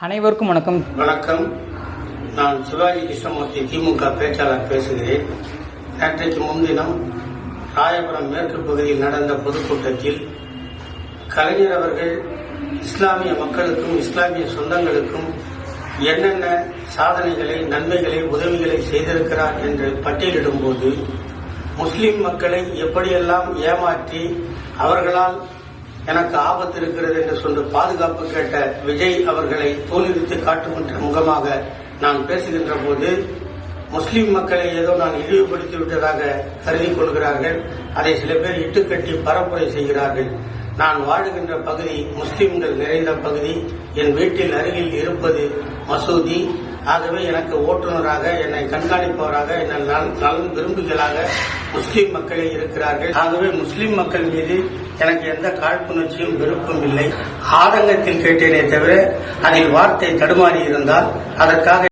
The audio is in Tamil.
அனைவருக்கும் வணக்கம். வணக்கம். நான் சிவாஜி கிருஷ்ணமூர்த்தி, திமுக பேச்சாளர் பேசுகிறேன். நேற்றைக்கு முன்தினம் ராயபுரம் மேற்கு பகுதியில் நடந்த பொதுக்கூட்டத்தில் கலைஞர் அவர்கள் இஸ்லாமிய மக்களுக்கும் இஸ்லாமிய சொந்தங்களுக்கும் என்னென்ன சாதனைகளை, நன்மைகளை, உதவிகளை செய்திருக்கிறார் என்று பட்டியலிடும் போது முஸ்லிம் மக்களை எப்படியெல்லாம் ஏமாற்றி அவர்களால் எனக்கு ஆபத்து இருக்கிறது என்று சொல்லி பாதுகாப்பு கேட்ட விஜய் அவர்களை தோலுரித்து காட்டுகின்ற முகமாக நான் பேசுகின்ற போது முஸ்லிம் மக்களை ஏதோ நான் இழிவுபடுத்தி விட்டதாக கருதி கொள்கிறார்கள். அதை சில பேர் இட்டுக்கட்டி பரப்புரை செய்கிறார்கள். நான் வாழுகின்ற பகுதி முஸ்லிம்கள் நிறைந்த பகுதி. என் வீட்டில் அருகில் இருப்பது மசூதி. ஆகவே எனக்கு ஓட்டுநராக, என்னை கண்காணிப்பவராக, என்னை நலன் விரும்புகளாக முஸ்லிம் மக்களே இருக்கிறார்கள். ஆகவே முஸ்லிம் மக்கள் மீது எனக்கு எந்த காழ்ப்புணர்ச்சியும் விருப்பம் இல்லை. ஆதங்கத்தில் கேட்டேனே தவிர அதில் வார்த்தை தடுமாறி இருந்தால் அதற்காக